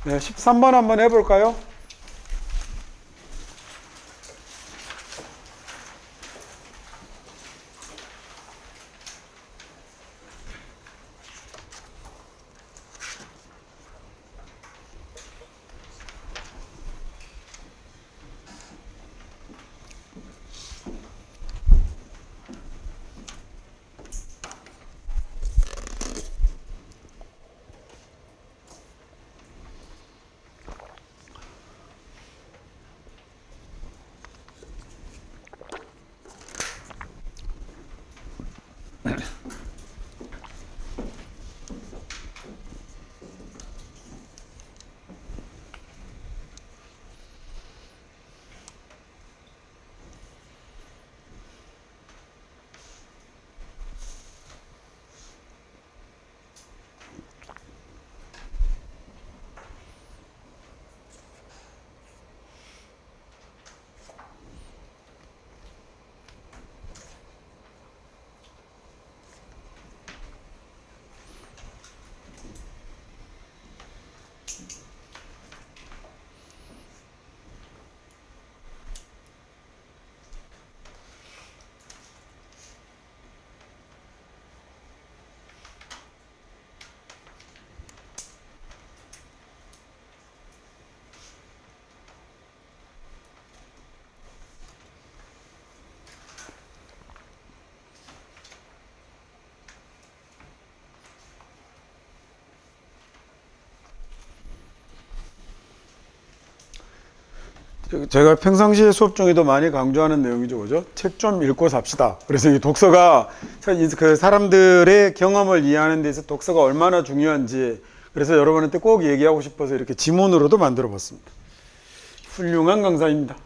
네, 13번 한번 해볼까요? 제가 평상시에 수업 중에도 많이 강조하는 내용이죠, 그죠? 책 좀 읽고 삽시다. 그래서 이 독서가 그 사람들의 경험을 이해하는 데 있어서 독서가 얼마나 중요한지, 그래서 여러분한테 꼭 얘기하고 싶어서 이렇게 지문으로도 만들어 봤습니다. 훌륭한 강사입니다.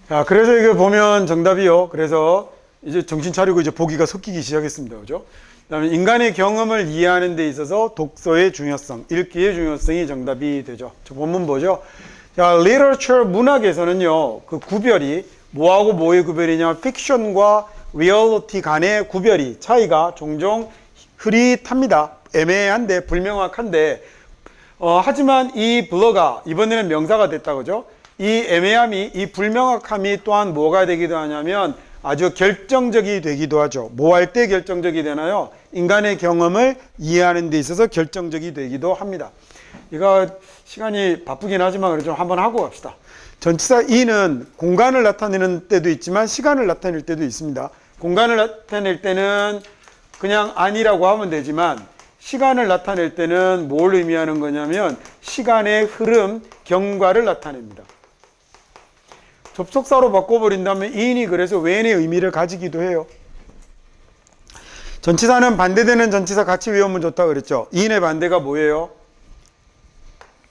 자, 그래서 이거 보면 정답이요. 그래서 이제 정신 차리고 이제 보기가 섞이기 시작했습니다, 그죠? 그다음에 인간의 경험을 이해하는 데 있어서 독서의 중요성, 읽기의 중요성이 정답이 되죠. 저 본문 보죠. 자, literature 문학에서는요, 그 구별이 뭐하고 뭐의 구별이냐면 픽션과 리얼리티 간의 구별이 차이가 종종 흐릿합니다. 애매한데 불명확한데 하지만 이 블러가 이번에는 명사가 됐다 그죠? 이 애매함이 이 불명확함이 또한 뭐가 되기도 하냐면 아주 결정적이 되기도 하죠. 뭐 할 때 결정적이 되나요? 인간의 경험을 이해하는 데 있어서 결정적이 되기도 합니다. 이거 시간이 바쁘긴 하지만 그래도 좀 한번 하고 갑시다. 전치사 in은 공간을 나타내는 때도 있지만 시간을 나타낼 때도 있습니다. 공간을 나타낼 때는 그냥 아니라고 하면 되지만 시간을 나타낼 때는 뭘 의미하는 거냐면 시간의 흐름, 경과를 나타냅니다. 접속사로 바꿔버린다면 in이 그래서 when의 의미를 가지기도 해요. 전치사는 반대되는 전치사 같이 외우면 좋다 그랬죠. in의 반대가 뭐예요?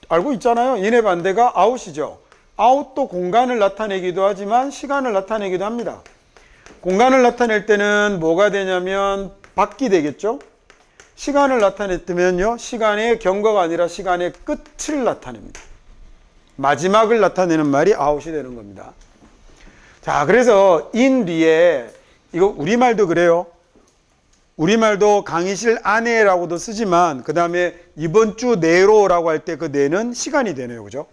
알고 있잖아요. in의 반대가 out이죠. out도 공간을 나타내기도 하지만 시간을 나타내기도 합니다. 공간을 나타낼 때는 뭐가 되냐면 밖이 되겠죠. 시간을 나타냈다면요, 시간의 경과가 아니라 시간의 끝을 나타냅니다. 마지막을 나타내는 말이 out이 되는 겁니다. 자, 그래서 in 뒤에 이거 우리말도 그래요. 우리말도 강의실 안에라고도 쓰지만 그 다음에 이번 주 내로라고 할 때 그 내는 시간이 되네요, 그죠?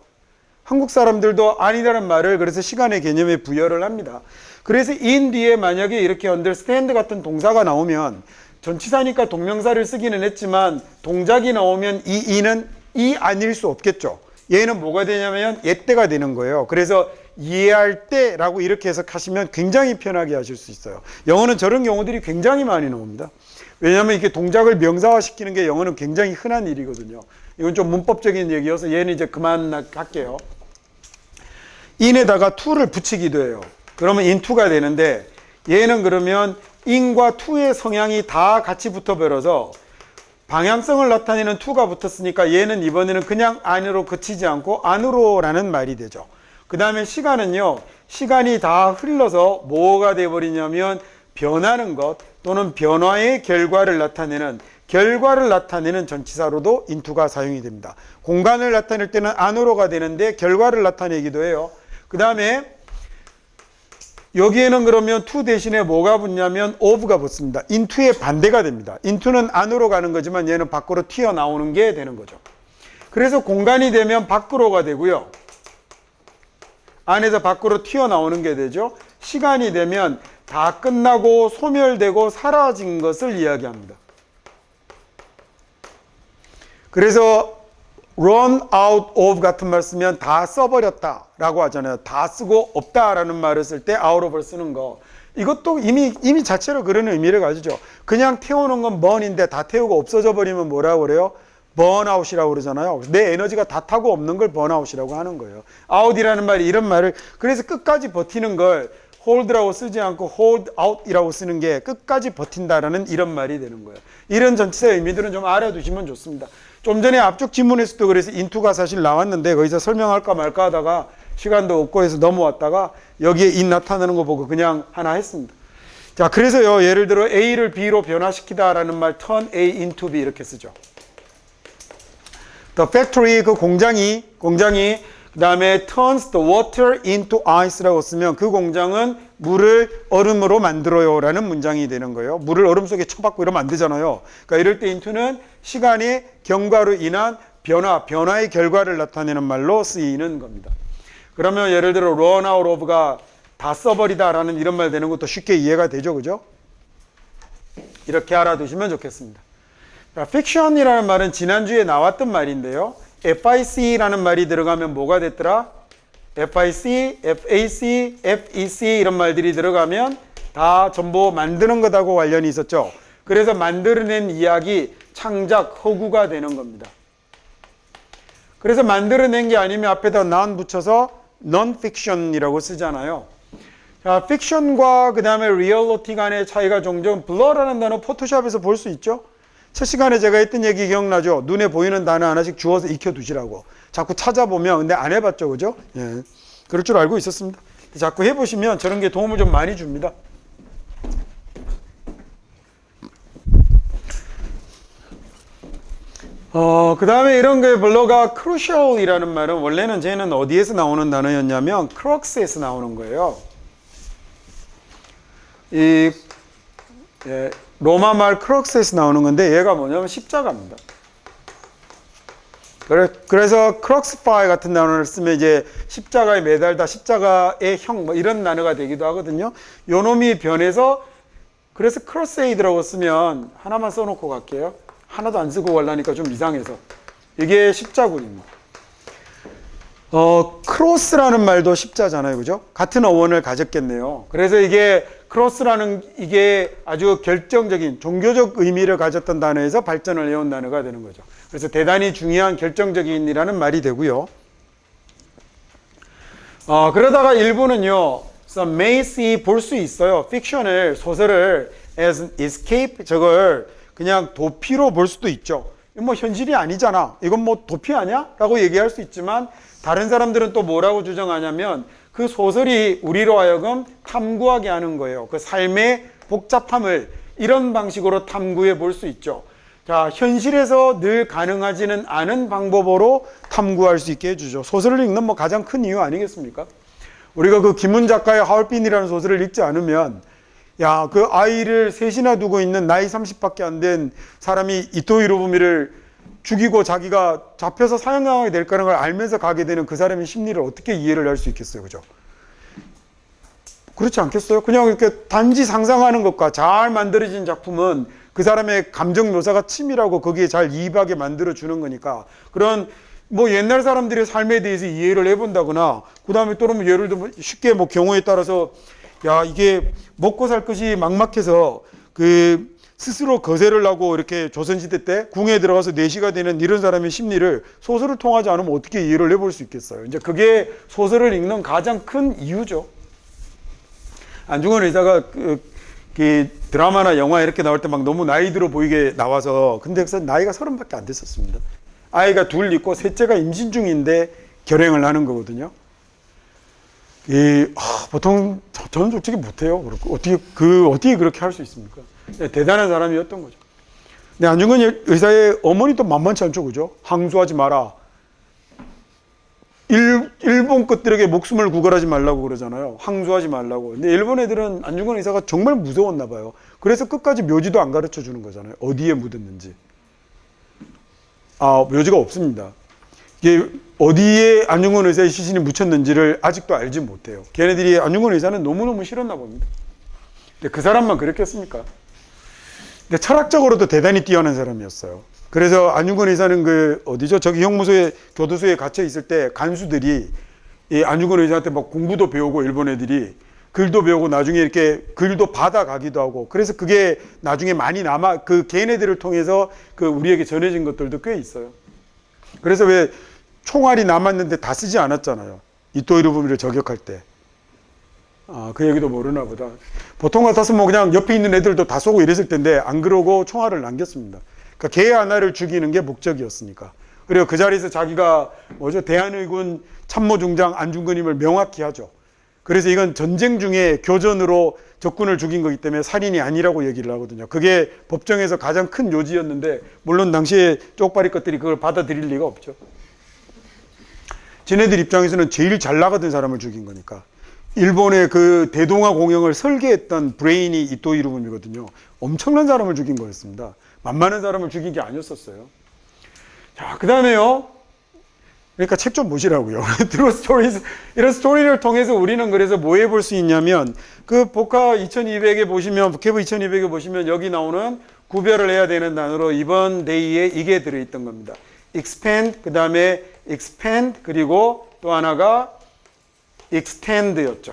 한국 사람들도 아니라는 말을 그래서 시간의 개념에 부여를 합니다. 그래서 in 뒤에 만약에 이렇게 understand 같은 동사가 나오면 전치사니까 동명사를 쓰기는 했지만 동작이 나오면 이 in은 이 아닐 수 없겠죠. 얘는 뭐가 되냐면 얘때가 되는 거예요. 그래서 이해할 때라고 이렇게 해석하시면 굉장히 편하게 하실 수 있어요. 영어는 저런 경우들이 굉장히 많이 나옵니다. 왜냐하면 이렇게 동작을 명사화시키는 게 영어는 굉장히 흔한 일이거든요. 이건 좀 문법적인 얘기여서 얘는 이제 그만할게요. in에다가 to를 붙이기도 해요. 그러면 into가 되는데 얘는 그러면 in과 to의 성향이 다 같이 붙어버려서 방향성을 나타내는 to가 붙었으니까 얘는 이번에는 그냥 안으로 그치지 않고 안으로라는 말이 되죠. 그 다음에 시간은요, 시간이 다 흘러서 뭐가 돼버리냐면 변하는 것 또는 변화의 결과를 나타내는 전치사로도 into가 사용이 됩니다. 공간을 나타낼 때는 안으로가 되는데 결과를 나타내기도 해요. 그 다음에 여기에는 그러면 to 대신에 뭐가 붙냐면 of가 붙습니다. into의 반대가 됩니다. into는 안으로 가는 거지만 얘는 밖으로 튀어나오는 게 되는 거죠. 그래서 공간이 되면 밖으로가 되고요. 안에서 밖으로 튀어나오는 게 되죠. 시간이 되면 다 끝나고 소멸되고 사라진 것을 이야기합니다. 그래서 run out of 같은 말 쓰면 다 써버렸다 라고 하잖아요. 다 쓰고 없다라는 말을 쓸 때 out of를 쓰는 거. 이것도 이미 자체로 그런 의미를 가지죠. 그냥 태우는 건 burn인데 다 태우고 없어져 버리면 뭐라고 그래요? burnout이라고 그러잖아요. 내 에너지가 다 타고 없는 걸 burnout이라고 하는 거예요. out이라는 말이 이런 말을, 그래서 끝까지 버티는 걸 hold라고 쓰지 않고 hold out이라고 쓰는 게 끝까지 버틴다라는 이런 말이 되는 거예요. 이런 전치사 의미들은 좀 알아두시면 좋습니다. 좀 전에 앞쪽 지문에서도 그래서 into가 사실 나왔는데 거기서 설명할까 말까 하다가 시간도 없고 해서 넘어왔다가 여기에 in 나타나는 거 보고 그냥 하나 했습니다. 자, 그래서요, 예를 들어 A를 B로 변화시키다라는 말 turn A into B 이렇게 쓰죠. The factory, 그 공장이 그 다음에 turns the water into ice라고 쓰면 그 공장은 물을 얼음으로 만들어요 라는 문장이 되는 거예요. 물을 얼음 속에 쳐박고 이러면 안 되잖아요. 그러니까 이럴 때 into는 시간의 경과로 인한 변화의 결과를 나타내는 말로 쓰이는 겁니다. 그러면 예를 들어 run out of가 다 써버리다 라는 이런 말 되는 것도 쉽게 이해가 되죠. 그죠? 이렇게 알아두시면 좋겠습니다. fiction이라는 말은 지난주에 나왔던 말인데요. FIC라는 말이 들어가면 뭐가 됐더라? FIC, FAC, FEC 이런 말들이 들어가면 다 전부 만드는 것하고 관련이 있었죠. 그래서 만들어낸 이야기, 창작, 허구가 되는 겁니다. 그래서 만들어낸 게 아니면 앞에다 non 붙여서 non-fiction이라고 쓰잖아요. 자, fiction과 그 다음에 reality 간의 차이가 종종 blur라는 단어 포토샵에서 볼 수 있죠. 첫 시간에 제가 했던 얘기 기억나죠? 눈에 보이는 단어 하나씩 주워서 익혀두시라고. 자꾸 찾아보면, 근데 안 해봤죠, 그죠? 예. 그럴 줄 알고 있었습니다. 자꾸 해보시면 저런 게 도움을 좀 많이 줍니다. 그 다음에 이런 게 블러가 crucial이라는 말은 원래는 쟤는 어디에서 나오는 단어였냐면 crux에서 나오는 거예요. 로마 말 크럭스에서 나오는 건데 얘가 뭐냐면 십자가입니다. 그래서 크럭스파이 같은 단어를 쓰면 이제 십자가에 매달다, 십자가의 형 뭐 이런 단어가 되기도 하거든요. 요 놈이 변해서 그래서 크로세이드라고 쓰면 하나만 써놓고 갈게요. 하나도 안 쓰고 가려니까 좀 이상해서 이게 십자군입니다. 크로스라는 말도 십자잖아요, 그죠? 같은 어원을 가졌겠네요. 그래서 이게 크로스라는 이게 아주 결정적인 종교적 의미를 가졌던 단어에서 발전을 해온 단어가 되는 거죠. 그래서 대단히 중요한 결정적인이라는 말이 되고요. 그러다가 일부는요, may see 볼 수 있어요. 픽션을 소설을 as an escape 저걸 그냥 도피로 볼 수도 있죠. 뭐 현실이 아니잖아. 이건 뭐 도피 아니야? 라고 얘기할 수 있지만 다른 사람들은 또 뭐라고 주장하냐면 그 소설이 우리로 하여금 탐구하게 하는 거예요. 그 삶의 복잡함을 이런 방식으로 탐구해 볼 수 있죠. 자, 현실에서 늘 가능하지는 않은 방법으로 탐구할 수 있게 해주죠. 소설을 읽는 뭐 가장 큰 이유 아니겠습니까? 우리가 그 김훈 작가의 하얼빈이라는 소설을 읽지 않으면 야, 그 아이를 셋이나 두고 있는 나이 30밖에 안 된 사람이 이토 히로부미를 죽이고 자기가 잡혀서 사형당하게 될 거라는 걸 알면서 가게 되는 그 사람의 심리를 어떻게 이해를 할 수 있겠어요, 그죠? 그렇지 않겠어요? 그냥 이렇게 단지 상상하는 것과 잘 만들어진 작품은 그 사람의 감정 묘사가 치밀하고 거기에 잘 이입하게 만들어 주는 거니까 그런 뭐 옛날 사람들의 삶에 대해서 이해를 해본다거나 그 다음에 또 뭐 예를 들면 쉽게 뭐 경우에 따라서 야, 이게 먹고 살 것이 막막해서 그 스스로 거세를 하고 이렇게 조선시대 때 궁에 들어가서 내시가 되는 이런 사람의 심리를 소설을 통하지 않으면 어떻게 이해를 해볼 수 있겠어요. 이제 그게 소설을 읽는 가장 큰 이유죠. 안중근 의사가 그 드라마나 영화 이렇게 나올 때 막 너무 나이 들어 보이게 나와서 근데 그래서 나이가 30밖에 안 됐었습니다. 아이가 둘 있고 셋째가 임신 중인데 결행을 하는 거거든요. 보통 저는 솔직히 못해요. 어떻게 그렇게 할 수 있습니까? 대단한 사람이었던 거죠. 근데 안중근 의사의 어머니도 만만치 않죠, 그죠? 항소하지 마라. 일본 것들에게 목숨을 구걸하지 말라고 그러잖아요. 항소하지 말라고. 근데 일본 애들은 안중근 의사가 정말 무서웠나 봐요. 그래서 끝까지 묘지도 안 가르쳐 주는 거잖아요. 어디에 묻었는지. 묘지가 없습니다. 이게 어디에 안중근 의사의 시신이 묻혔는지를 아직도 알지 못해요. 걔네들이 안중근 의사는 너무너무 싫었나 봅니다. 근데 그 사람만 그랬겠습니까? 근데 철학적으로도 대단히 뛰어난 사람이었어요. 그래서 안중근 의사는 그 어디죠? 저기 형무소에 교도소에 갇혀 있을 때 간수들이 이 안중근 의사한테 막 공부도 배우고 일본 애들이 글도 배우고 나중에 이렇게 글도 받아가기도 하고 그래서 그게 나중에 많이 남아 그 걔네들을 통해서 그 우리에게 전해진 것들도 꽤 있어요. 그래서 왜 총알이 남았는데 다 쓰지 않았잖아요. 이토 히로부미를 저격할 때. 아, 그 얘기도 모르나 보다. 보통 같았으면 뭐 그냥 옆에 있는 애들도 다 쏘고 이랬을 텐데 안 그러고 총알을 남겼습니다. 그러니까 개 하나를 죽이는 게 목적이었으니까. 그리고 그 자리에서 자기가 뭐죠? 대한의군 참모중장 안중근임을 명확히 하죠. 그래서 이건 전쟁 중에 교전으로 적군을 죽인 거기 때문에 살인이 아니라고 얘기를 하거든요. 그게 법정에서 가장 큰 요지였는데 물론 당시에 쪽발이 것들이 그걸 받아들일 리가 없죠. 지네들 입장에서는 제일 잘 나가던 사람을 죽인 거니까. 일본의 그 대동아 공영을 설계했던 브레인이 이토 히로부미거든요. 엄청난 사람을 죽인 거였습니다. 만만한 사람을 죽인 게 아니었었어요. 자, 그 다음에요. 그러니까 책 좀 보시라고요. 트루 스토리즈, 이런 스토리를 통해서 우리는 그래서 뭐 해볼 수 있냐면 그 복화 2200에 보시면, 북해부 2200에 보시면 여기 나오는 구별을 해야 되는 단어로 이번 데이에 이게 들어있던 겁니다. expand, 그 다음에 expand, 그리고 또 하나가 extend였죠.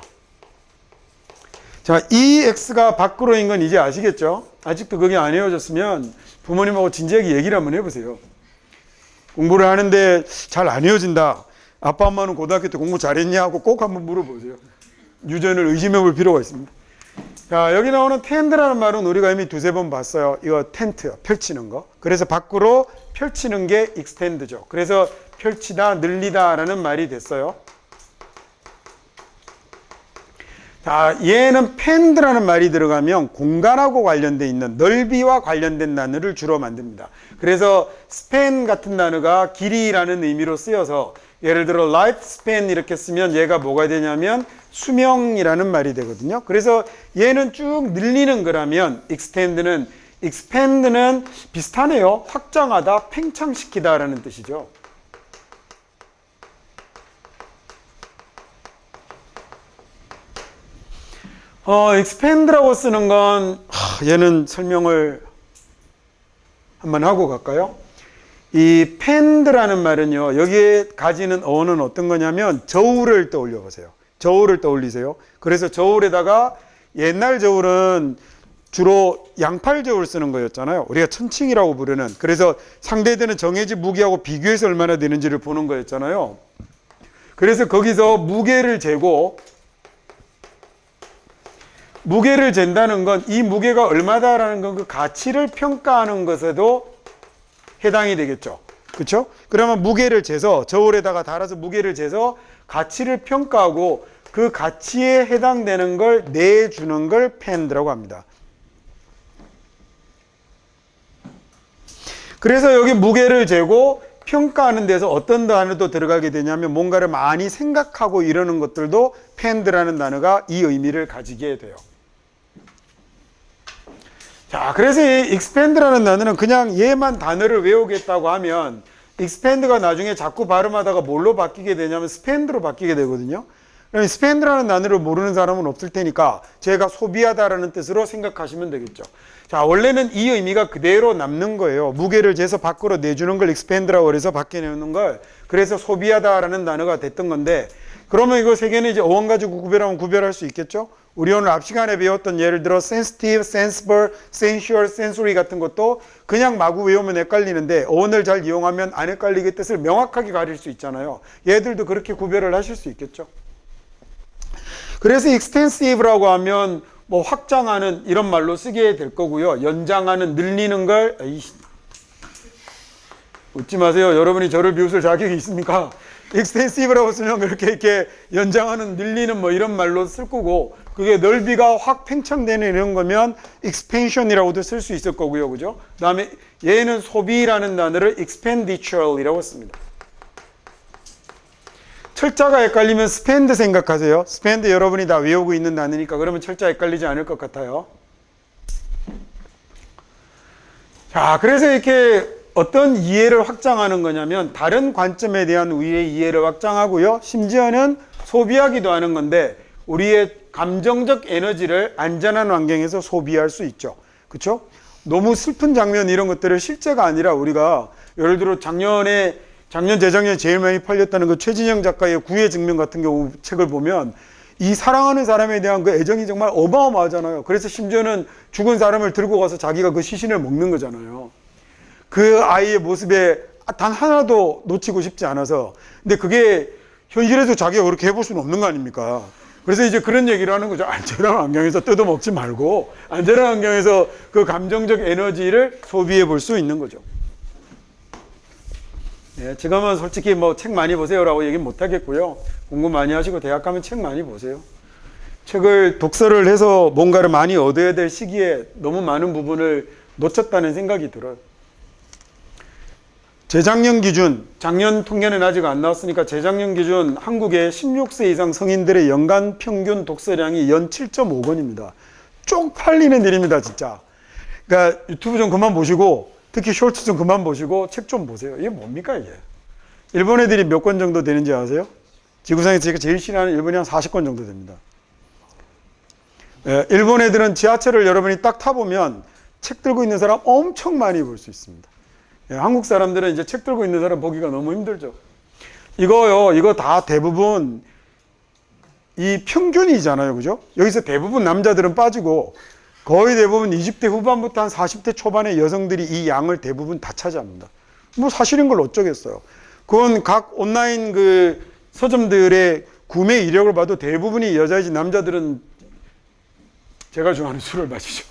자, 이 x가 밖으로인 건 이제 아시겠죠? 아직도 그게 안 헤어졌으면 부모님하고 진지하게 얘기를 한번 해보세요. 공부를 하는데 잘 안 헤어진다. 아빠 엄마는 고등학교 때 공부 잘했냐 하고 꼭 한번 물어보세요. 유전을 의심해 볼 필요가 있습니다. 자, 여기 나오는 텐드라는 말은 우리가 이미 두세 번 봤어요. 이거 텐트, 펼치는 거. 그래서 밖으로 펼치는 게 extend죠. 그래서 펼치다, 늘리다 라는 말이 됐어요. 자, 얘는 펜드라는 말이 들어가면 공간하고 관련돼 있는 넓이와 관련된 단어를 주로 만듭니다. 그래서 span 같은 단어가 길이라는 의미로 쓰여서 예를 들어 life span 이렇게 쓰면 얘가 뭐가 되냐면 수명이라는 말이 되거든요. 그래서 얘는 쭉 늘리는 거라면 expand는 비슷하네요. 확장하다, 팽창시키다 라는 뜻이죠. expand라고 쓰는 건 얘는 설명을 한번 하고 갈까요? 이 pend라는 말은요, 여기에 가지는 어는 어떤 거냐면 저울을 떠올려 보세요. 저울을 떠올리세요. 그래서 저울에다가 옛날 저울은 주로 양팔 저울 쓰는 거였잖아요. 우리가 천칭이라고 부르는. 그래서 상대되는 정해진 무게하고 비교해서 얼마나 되는지를 보는 거였잖아요. 그래서 거기서 무게를 재고 무게를 잰다는 건 이 무게가 얼마다라는 건 그 가치를 평가하는 것에도 해당이 되겠죠. 그렇죠? 그러면 무게를 재서 저울에다가 달아서 무게를 재서 가치를 평가하고 그 가치에 해당되는 걸 내주는 걸 펜드라고 합니다. 그래서 여기 무게를 재고 평가하는 데서 어떤 단어도 들어가게 되냐면 뭔가를 많이 생각하고 이러는 것들도 펜드라는 단어가 이 의미를 가지게 돼요. 자, 그래서 이 expand라는 단어는 그냥 얘만 단어를 외우겠다고 하면 expand가 나중에 자꾸 발음하다가 뭘로 바뀌게 되냐면 spend로 바뀌게 되거든요. 그럼 spend라는 단어를 모르는 사람은 없을 테니까 제가 소비하다라는 뜻으로 생각하시면 되겠죠. 자, 원래는 이 의미가 그대로 남는 거예요. 무게를 재서 밖으로 내주는 걸 expand라고 해서 밖에 내는 걸 그래서 소비하다라는 단어가 됐던 건데 그러면 이거 세 개는 이제 어원 가지고 구별하면 구별할 수 있겠죠? 우리 오늘 앞 시간에 배웠던 예를 들어 sensitive, sensible, sensual, sensory 같은 것도 그냥 마구 외우면 헷갈리는데 어원을 잘 이용하면 안 헷갈리게 뜻을 명확하게 가릴 수 있잖아요. 얘들도 그렇게 구별을 하실 수 있겠죠. 그래서 extensive라고 하면 뭐 확장하는 이런 말로 쓰게 될 거고요. 연장하는, 늘리는 걸 웃지 마세요. 여러분이 저를 비웃을 자격이 있습니까? extensive라고 쓰면 그렇게 이렇게 연장하는, 늘리는 뭐 이런 말로 쓸 거고 그게 넓이가 확 팽창되는 이런 거면 expansion이라고도 쓸 수 있을 거고요. 그죠? 그 다음에 얘는 소비라는 단어를 expenditure이라고 씁니다. 철자가 헷갈리면 spend 생각하세요. spend 여러분이 다 외우고 있는 단어니까 그러면 철자 헷갈리지 않을 것 같아요. 자, 그래서 이렇게 어떤 이해를 확장하는 거냐면 다른 관점에 대한 우리의 이해를 확장하고요. 심지어는 소비하기도 하는 건데 우리의 감정적 에너지를 안전한 환경에서 소비할 수 있죠. 그렇죠? 너무 슬픈 장면 이런 것들을 실제가 아니라 우리가 예를 들어 작년 재작년에 제일 많이 팔렸다는 그 최진영 작가의 구애 증명 같은 경우 책을 보면 이 사랑하는 사람에 대한 그 애정이 정말 어마어마하잖아요. 그래서 심지어는 죽은 사람을 들고 가서 자기가 그 시신을 먹는 거잖아요. 그 아이의 모습에 단 하나도 놓치고 싶지 않아서. 근데 그게 현실에서 자기가 그렇게 해볼 수는 없는 거 아닙니까? 그래서 이제 그런 얘기를 하는 거죠. 안전한 환경에서 뜯어먹지 말고 안전한 환경에서 그 감정적 에너지를 소비해 볼 수 있는 거죠. 네, 지금은 솔직히 뭐 책 많이 보세요라고 얘기는 못 하겠고요. 공부 많이 하시고 대학 가면 책 많이 보세요. 책을 독서를 해서 뭔가를 많이 얻어야 될 시기에 너무 많은 부분을 놓쳤다는 생각이 들어요. 재작년 기준, 작년 통계는 아직 안 나왔으니까 재작년 기준 한국의 16세 이상 성인들의 연간 평균 독서량이 연 7.5권입니다. 쪽 팔리는 일입니다, 진짜. 그러니까 유튜브 좀 그만 보시고 특히 쇼츠 좀 그만 보시고 책 좀 보세요. 이게 뭡니까 이게? 일본 애들이 몇 권 정도 되는지 아세요? 지구상에서 제가 제일 싫어하는 일본이 한 40권 정도 됩니다. 예, 일본 애들은 지하철을 여러분이 딱 타보면 책 들고 있는 사람 엄청 많이 볼 수 있습니다. 예, 한국 사람들은 이제 책 들고 있는 사람 보기가 너무 힘들죠. 이거 다 대부분 이 평균이잖아요. 그죠? 여기서 대부분 남자들은 빠지고 거의 대부분 20대 후반부터 한 40대 초반의 여성들이 이 양을 대부분 다 차지합니다. 뭐 사실인 걸 어쩌겠어요. 그건 각 온라인 그 서점들의 구매 이력을 봐도 대부분이 여자이지 남자들은 제가 좋아하는 술을 마시죠.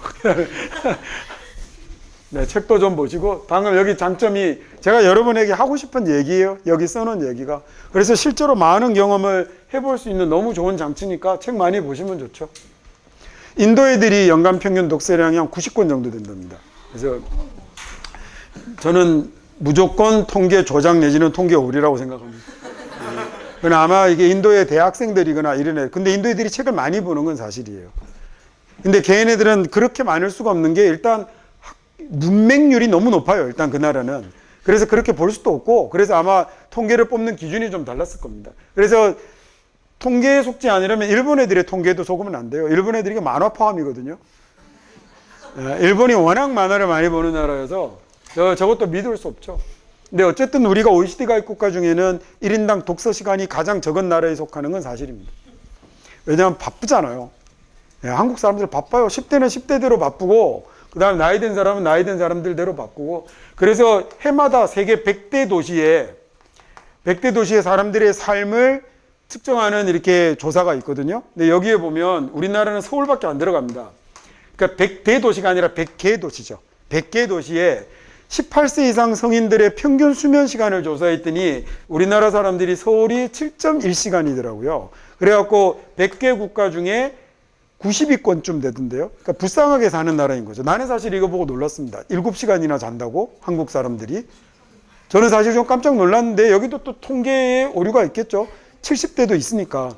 네, 책도 좀 보시고 방금 여기 장점이 제가 여러분에게 하고 싶은 얘기예요. 여기 써놓은 얘기가. 그래서 실제로 많은 경험을 해볼 수 있는 너무 좋은 장치니까 책 많이 보시면 좋죠. 인도 애들이 연간 평균 독서량이 한 90권 정도 된답니다. 그래서 저는 무조건 통계 조작 내지는 통계 오리라고 생각합니다. 그러나 아마 이게 인도의 대학생들이거나 이런 애, 근데 인도 애들이 책을 많이 보는 건 사실이에요. 근데 걔네들은 그렇게 많을 수가 없는 게 일단 문맹률이 너무 높아요. 일단 그 나라는. 그래서 그렇게 볼 수도 없고, 그래서 아마 통계를 뽑는 기준이 좀 달랐을 겁니다. 그래서 통계에 속지 않으려면 일본 애들의 통계도 속으면 안 돼요. 일본 애들이 만화 포함이거든요. 일본이 워낙 만화를 많이 보는 나라여서 저것도 믿을 수 없죠. 근데 어쨌든 우리가 OECD 가입 국가 중에는 1인당 독서 시간이 가장 적은 나라에 속하는 건 사실입니다. 왜냐하면 바쁘잖아요. 한국 사람들 바빠요. 10대는 10대대로 바쁘고, 그 다음에 나이 든 사람은 나이 든 사람들대로 바쁘고, 그래서 해마다 세계 100대 도시에 사람들의 삶을 측정하는 이렇게 조사가 있거든요. 근데 여기에 보면 우리나라는 서울밖에 안 들어갑니다. 그러니까 100대 도시가 아니라 100개 도시죠. 100개 도시에 18세 이상 성인들의 평균 수면 시간을 조사했더니 우리나라 사람들이 서울이 7.1시간이더라고요. 그래갖고 100개 국가 중에 90위권쯤 되던데요. 그러니까 불쌍하게 사는 나라인 거죠. 나는 사실 이거 보고 놀랐습니다. 7시간이나 잔다고? 한국 사람들이. 저는 사실 좀 깜짝 놀랐는데 여기도 또 통계에 오류가 있겠죠. 70대도 있으니까.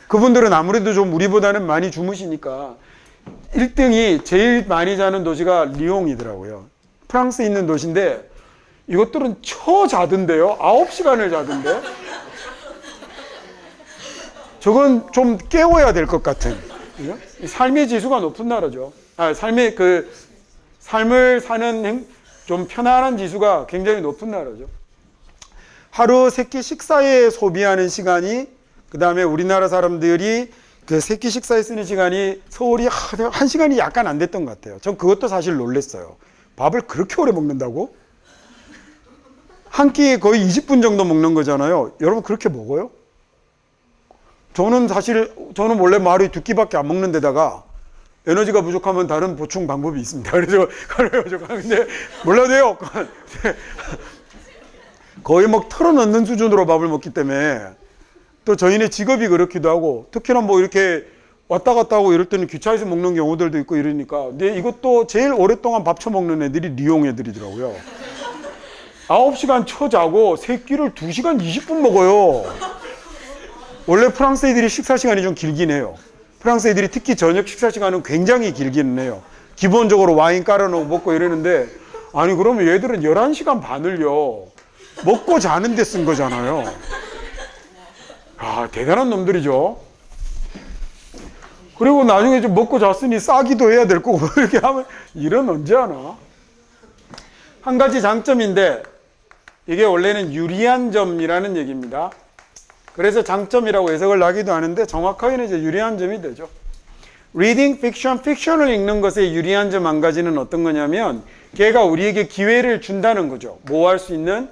그분들은 아무래도 좀 우리보다는 많이 주무시니까. 1등이 제일 많이 자는 도시가 리옹이더라고요. 프랑스에 있는 도시인데 이것들은 자던데요. 9시간을 자던데. 저건 좀 깨워야 될 것 같은. 삶의 지수가 높은 나라죠. 삶을 사는 좀 편안한 지수가 굉장히 높은 나라죠. 하루 3끼 식사에 소비하는 시간이, 그 다음에 우리나라 사람들이 그 3끼 식사에 쓰는 시간이 서울이 1시간이 약간 안 됐던 것 같아요. 전 그것도 사실 놀랐어요. 밥을 그렇게 오래 먹는다고? 한 끼에 거의 20분 정도 먹는 거잖아요. 여러분 그렇게 먹어요? 저는 원래 하루에 2끼밖에 안 먹는 데다가 에너지가 부족하면 다른 보충 방법이 있습니다. 그래서 근데 몰라도요. 거의 막 털어넣는 수준으로 밥을 먹기 때문에 또 저희네 직업이 그렇기도 하고 특히나 뭐 이렇게 왔다 갔다 하고 이럴 때는 기차에서 먹는 경우들도 있고 이러니까. 근데 이것도 제일 오랫동안 밥 처먹는 애들이 리옹 애들이더라고요. 9시간 자고 3끼를 2시간 20분 먹어요. 원래 프랑스 애들이 식사 시간이 좀 길긴 해요. 프랑스 애들이 특히 저녁 식사 시간은 굉장히 길기는 해요. 기본적으로 와인 깔아놓고 먹고 이러는데 아니 그러면 얘들은 11시간 반을요 먹고 자는 데 쓴 거잖아요. 아, 대단한 놈들이죠. 그리고 나중에 좀 먹고 잤으니 싸기도 해야 될 거고 이렇게 하면 일은 언제 하나? 한 가지 장점인데 이게 원래는 유리한 점이라는 얘기입니다. 그래서 장점이라고 해석을 하기도 하는데 정확하게는 이제 유리한 점이 되죠. Reading fiction, 픽션을 읽는 것의 유리한 점 한 가지는 어떤 거냐면 걔가 우리에게 기회를 준다는 거죠. 뭐 할 수 있는?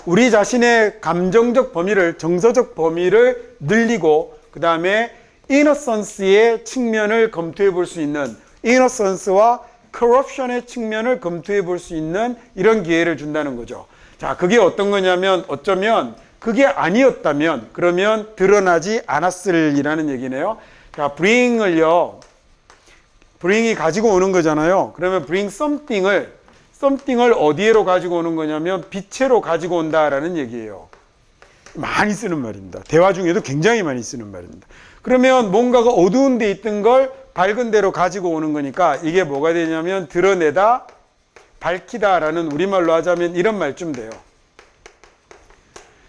우리 자신의 감정적 범위를, 정서적 범위를 늘리고 그 다음에 이너선스의 측면을 검토해 볼 수 있는, 이너선스와 corruption의 측면을 검토해 볼 수 있는 이런 기회를 준다는 거죠. 자, 그게 어떤 거냐면 어쩌면 그게 아니었다면 그러면 드러나지 않았을이라는 얘기네요. 자, bring을요, bring이 가지고 오는 거잖아요. 그러면 bring something을 어디에로 가지고 오는 거냐면 빛으로 가지고 온다라는 얘기예요. 많이 쓰는 말입니다. 대화 중에도 굉장히 많이 쓰는 말입니다. 그러면 뭔가가 어두운 데 있던 걸 밝은 데로 가지고 오는 거니까 이게 뭐가 되냐면 드러내다, 밝히다라는 우리말로 하자면 이런 말쯤 돼요.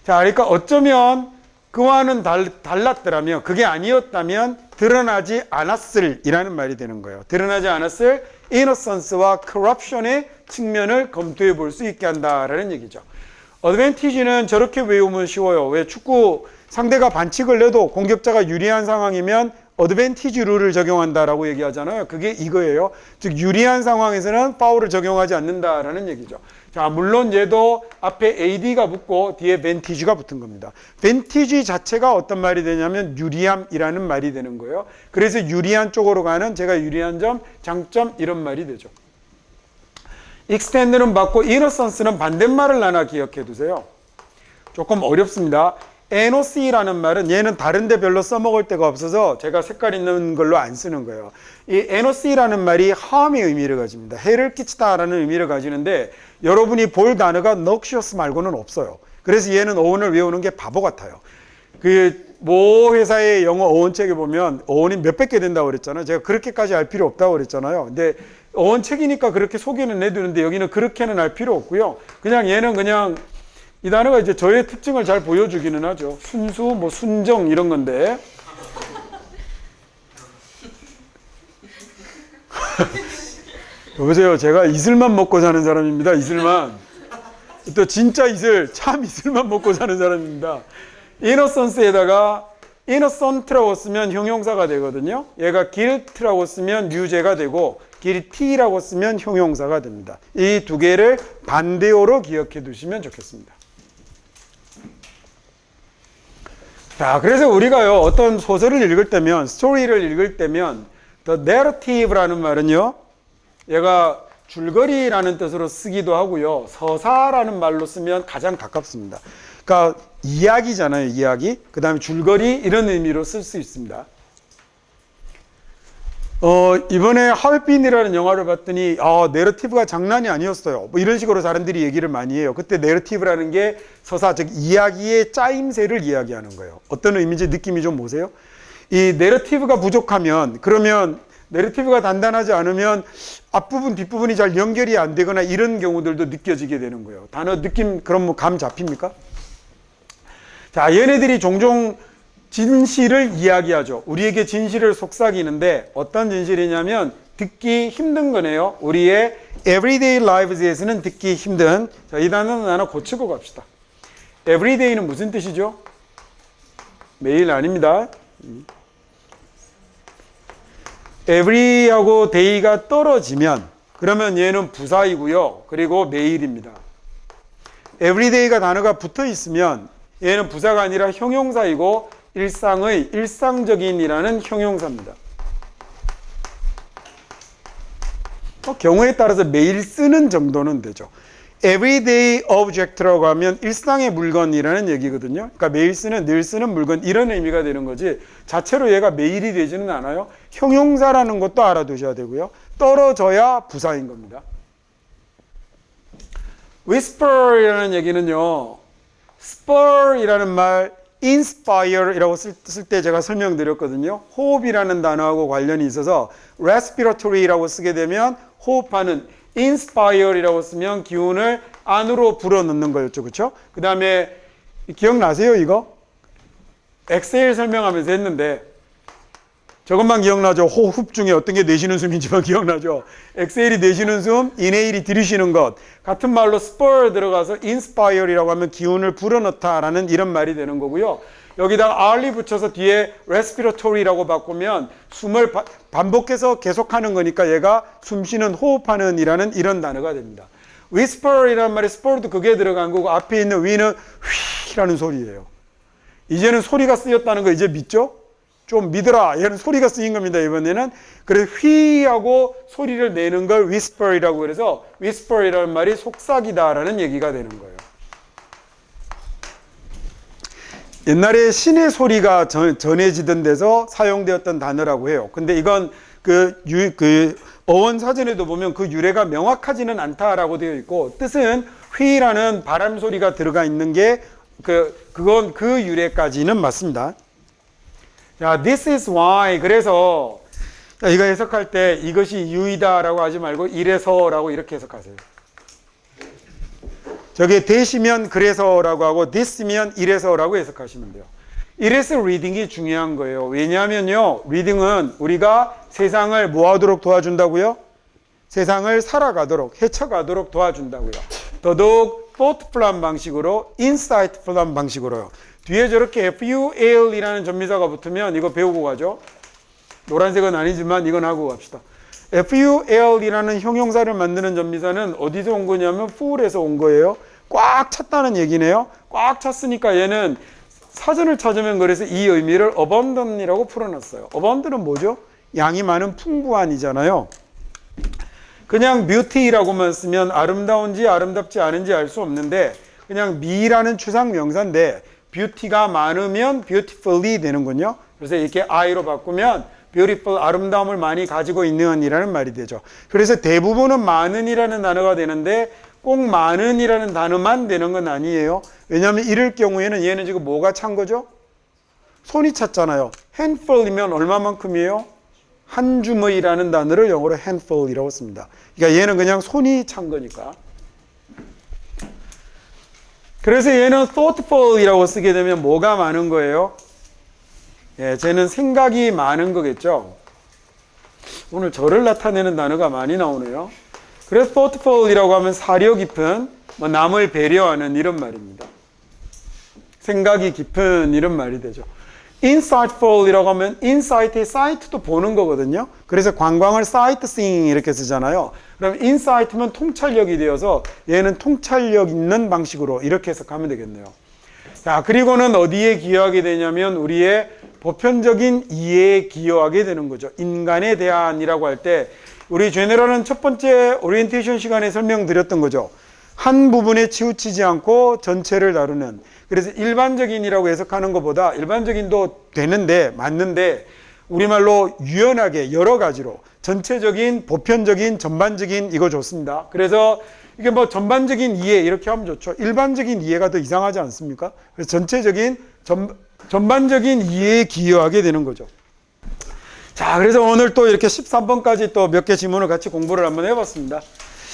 자, 그러니까 어쩌면 그와는 달랐더라면, 그게 아니었다면 드러나지 않았을 이라는 말이 되는 거예요. 드러나지 않았을 innocенce와 corruption의 측면을 검토해 볼 수 있게 한다라는 얘기죠. 어드밴티지는 저렇게 외우면 쉬워요. 왜? 축구 상대가 반칙을 내도 공격자가 유리한 상황이면 어드밴티지 룰을 적용한다라고 얘기하잖아요. 그게 이거예요. 즉 유리한 상황에서는 파울을 적용하지 않는다라는 얘기죠. 자, 물론 얘도 앞에 AD가 붙고 뒤에 벤티지가 붙은 겁니다. 벤티지 자체가 어떤 말이 되냐면 유리함이라는 말이 되는 거예요. 그래서 유리한 쪽으로 가는, 제가 유리한 점, 장점 이런 말이 되죠. extend는 받고 innocence는 반대말을 하나 기억해 두세요. 조금 어렵습니다. NOC라는 말은 얘는 다른데 별로 써먹을 데가 없어서 제가 색깔 있는 걸로 안 쓰는 거예요. 이 NOC라는 말이 harm의 의미를 가집니다. 해를 끼치다라는 의미를 가지는데 여러분이 볼 단어가 noxious 말고는 없어요. 그래서 얘는 어원을 외우는 게 바보 같아요. 모 회사의 영어 어원책에 보면 어원이 몇백 개 된다고 그랬잖아요. 제가 그렇게까지 알 필요 없다고 그랬잖아요. 근데 어원책이니까 그렇게 소개는 내두는데 여기는 그렇게는 알 필요 없고요. 그냥 얘는 그냥 이 단어가 이제 저의 특징을 잘 보여주기는 하죠. 순수, 뭐 순정 이런 건데. 여보세요. 제가 이슬만 먹고 사는 사람입니다. 이슬만. 또 진짜 이슬, 참 이슬만 먹고 사는 사람입니다. innocent에다가 innocent라고 쓰면 형용사가 되거든요. 얘가 guilt라고 쓰면 유죄가 되고 guilty라고 쓰면 형용사가 됩니다. 이 두 개를 반대어로 기억해 두시면 좋겠습니다. 자, 그래서 우리가요, 어떤 소설을 읽을 때면, 스토리를 읽을 때면, the narrative라는 말은요, 얘가 줄거리라는 뜻으로 쓰기도 하고요, 서사라는 말로 쓰면 가장 가깝습니다. 그러니까 이야기잖아요, 이야기. 그 다음에 줄거리, 이런 의미로 쓸 수 있습니다. 이번에 하얼빈이라는 영화를 봤더니 내러티브가 장난이 아니었어요. 뭐 이런 식으로 사람들이 얘기를 많이 해요. 그때 내러티브라는 게 서사, 즉 이야기의 짜임새를 이야기하는 거예요. 어떤 의미인지 느낌이 좀 오세요? 이 내러티브가 부족하면, 그러면 내러티브가 단단하지 않으면 앞부분 뒷부분이 잘 연결이 안 되거나 이런 경우들도 느껴지게 되는 거예요. 단어 느낌, 그럼 뭐 감 잡힙니까? 자, 얘네들이 종종 진실을 이야기하죠. 우리에게 진실을 속삭이는데 어떤 진실이냐면 듣기 힘든 거네요. 우리의 everyday lives에서는 듣기 힘든. 자, 이 단어는 하나 고치고 갑시다. everyday는 무슨 뜻이죠? 매일 아닙니다. every하고 day가 떨어지면 그러면 얘는 부사이고요. 그리고 매일입니다. everyday가 단어가 붙어 있으면 얘는 부사가 아니라 형용사이고 일상의 일상적인이라는 형용사입니다. 경우에 따라서 매일 쓰는 정도는 되죠. everyday object라고 하면 일상의 물건이라는 얘기거든요. 그러니까 매일 쓰는, 늘 쓰는 물건 이런 의미가 되는 거지 자체로 얘가 매일이 되지는 않아요. 형용사라는 것도 알아두셔야 되고요. 떨어져야 부사인 겁니다. whisper이라는 얘기는요. spur이라는 말 inspire이라고 쓸 때 제가 설명드렸거든요. 호흡이라는 단어하고 관련이 있어서 respiratory라고 쓰게 되면 호흡하는 inspire이라고 쓰면 기운을 안으로 불어넣는 거였죠. 그렇죠? 그 다음에 기억나세요 이거? exhale 설명하면서 했는데 저것만 기억나죠? 호흡 중에 어떤 게 내쉬는 숨인지만 기억나죠? exhale이 내쉬는 숨, inhale이 들이쉬는 것. 같은 말로 spur 들어가서 inspire이라고 하면 기운을 불어넣다라는 이런 말이 되는 거고요. 여기다가 r이 붙여서 뒤에 respiratory라고 바꾸면 숨을 반복해서 계속하는 거니까 얘가 숨쉬는, 호흡하는 이라는 이런 단어가 됩니다. whisper이라는 말이 spur도 그게 들어간 거고 앞에 있는 위는 휘라는 소리예요. 이제는 소리가 쓰였다는 거 이제 믿죠? 좀 믿으라. 얘는 소리가 쓰인 겁니다. 이번에는. 그래서 휘하고 소리를 내는 걸 whisper이라고 그래서 whisper이라는 말이 속삭이다라는 얘기가 되는 거예요. 옛날에 신의 소리가 전해지던 데서 사용되었던 단어라고 해요. 근데 이건 그 어원 사전에도 보면 그 유래가 명확하지는 않다라고 되어 있고 뜻은 휘라는 바람 소리가 들어가 있는 게 그건 그 유래까지는 맞습니다. 자, this is why. 그래서 이거 해석할 때 이것이 이유이다라고 하지 말고 이래서라고 이렇게 해석하세요. 저게 that이면 그래서라고 하고 this면 이래서라고 해석하시면 돼요. 이래서 리딩이 중요한 거예요. 왜냐하면요, 리딩은 우리가 세상을 뭐 하도록 도와준다고요? 세상을 살아가도록, 헤쳐가도록 도와준다고요. 더더욱 thoughtful한 방식으로, insightful한 방식으로요. 뒤에 저렇게 FUL이라는 전미사가 붙으면 이거 배우고 가죠. 노란색은 아니지만 이건 하고 갑시다. FUL이라는 형용사를 만드는 전미사는 어디서 온 거냐면 full에서 온 거예요. 꽉 찼다는 얘기네요. 꽉 찼으니까 얘는 사전을 찾으면 그래서 이 의미를 abundant이라고 풀어놨어요. abundant은 뭐죠? 양이 많은 풍부한이잖아요. 그냥 beauty라고만 쓰면 아름다운지 아름답지 않은지 알 수 없는데 그냥 미라는 추상 명사인데 beauty가 많으면 beautifully 되는군요. 그래서 이렇게 I로 바꾸면 beautiful, 아름다움을 많이 가지고 있는 이라는 말이 되죠. 그래서 대부분은 많은이라는 단어가 되는데 꼭 많은이라는 단어만 되는 건 아니에요. 왜냐하면 이럴 경우에는 얘는 지금 뭐가 찬 거죠? 손이 찼잖아요. handful이면 얼마만큼이에요? 한 주머니라는 단어를 영어로 handful이라고 씁니다. 그러니까 얘는 그냥 손이 찬 거니까. 그래서 얘는 thoughtful이라고 쓰게 되면 뭐가 많은 거예요? 예, 쟤는 생각이 많은 거겠죠. 오늘 저를 나타내는 단어가 많이 나오네요. 그래서 thoughtful이라고 하면 사려 깊은, 남을 배려하는 이런 말입니다. 생각이 깊은 이런 말이 되죠. insightful이라고 하면 insight의 sight도 보는 거거든요. 그래서 관광을 sightseeing 이렇게 쓰잖아요. 그럼 insight면 통찰력이 되어서 얘는 통찰력 있는 방식으로 이렇게 해석하면 되겠네요. 자, 그리고는 어디에 기여하게 되냐면 우리의 보편적인 이해에 기여하게 되는 거죠. 인간에 대한이라고 할 때 우리 제너럴은 첫 번째 오리엔테이션 시간에 설명드렸던 거죠. 한 부분에 치우치지 않고 전체를 다루는. 그래서 일반적인이라고 해석하는 것보다 일반적인도 되는데 맞는데 우리말로 유연하게 여러 가지로 전체적인, 보편적인, 전반적인 이거 좋습니다. 그래서 이게 뭐 전반적인 이해 이렇게 하면 좋죠. 일반적인 이해가 더 이상하지 않습니까? 그래서 전체적인, 전반적인 이해에 기여하게 되는 거죠. 자, 그래서 오늘 또 이렇게 13번까지 또 몇 개 지문을 같이 공부를 한번 해봤습니다.